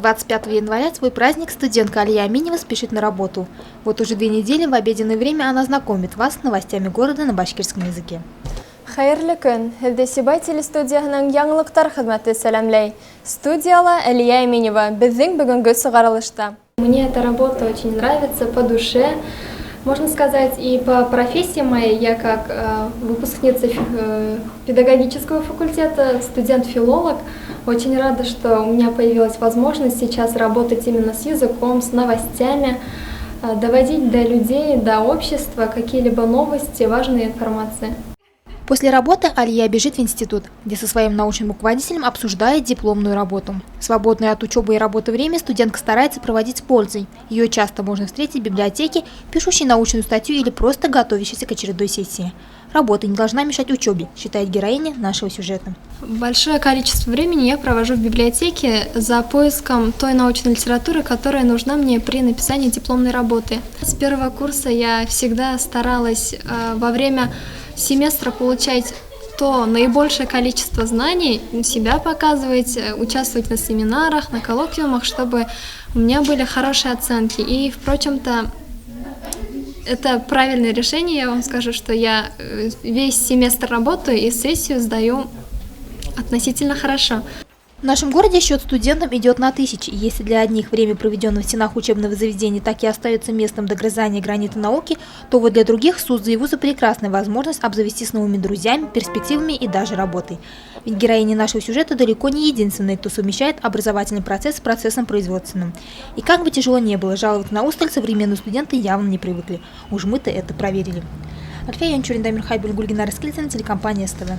25 января свой праздник студентка Алия Аминева спешит на работу. Вот уже 2 недели в обеденное время она знакомит вас с новостями города на башкирском языке. Хайырлы көн, Хелдесибай телестудияның яңылыктар хезмәте сәламләй. Студияла Алия Аминева, безнең бүгенге чыгарылышта. Мне эта работа очень нравится, по душе. Можно сказать, и по профессии моей, я как выпускница педагогического факультета, студент-филолог, очень рада, что у меня появилась возможность сейчас работать именно с языком, с новостями, доводить до людей, до общества какие-либо новости, важные информации. После работы Алия бежит в институт, где со своим научным руководителем обсуждает дипломную работу. Свободное от учебы и работы время студентка старается проводить с пользой. Ее часто можно встретить в библиотеке, пишущей научную статью или просто готовящейся к очередной сессии. Работа не должна мешать учебе, считает героиня нашего сюжета. Большое количество времени я провожу в библиотеке за поиском той научной литературы, которая нужна мне при написании дипломной работы. С первого курса я всегда старалась во время семестра получать то наибольшее количество знаний, себя показывать, участвовать на семинарах, на коллоквиумах, чтобы у меня были хорошие оценки. И, впрочем-то, это правильное решение, я вам скажу, что я весь семестр работаю и сессию сдаю относительно хорошо. В нашем городе счет студентам идет на тысячи, и если для одних время, проведенное в стенах учебного заведения, так и остается местом догрызания гранита науки, то вот для других СУЗы и вузы прекрасная возможность обзавестись новыми друзьями, перспективами и даже работой. Ведь героиня нашего сюжета далеко не единственная, кто совмещает образовательный процесс с процессом производственным. И как бы тяжело не было, жаловаться на усталь современные студенты явно не привыкли. Уж мы-то это проверили. Альфия Янчурин, Дамир Хайбуль, Гульгина Раскильцин, телекомпания СТВ.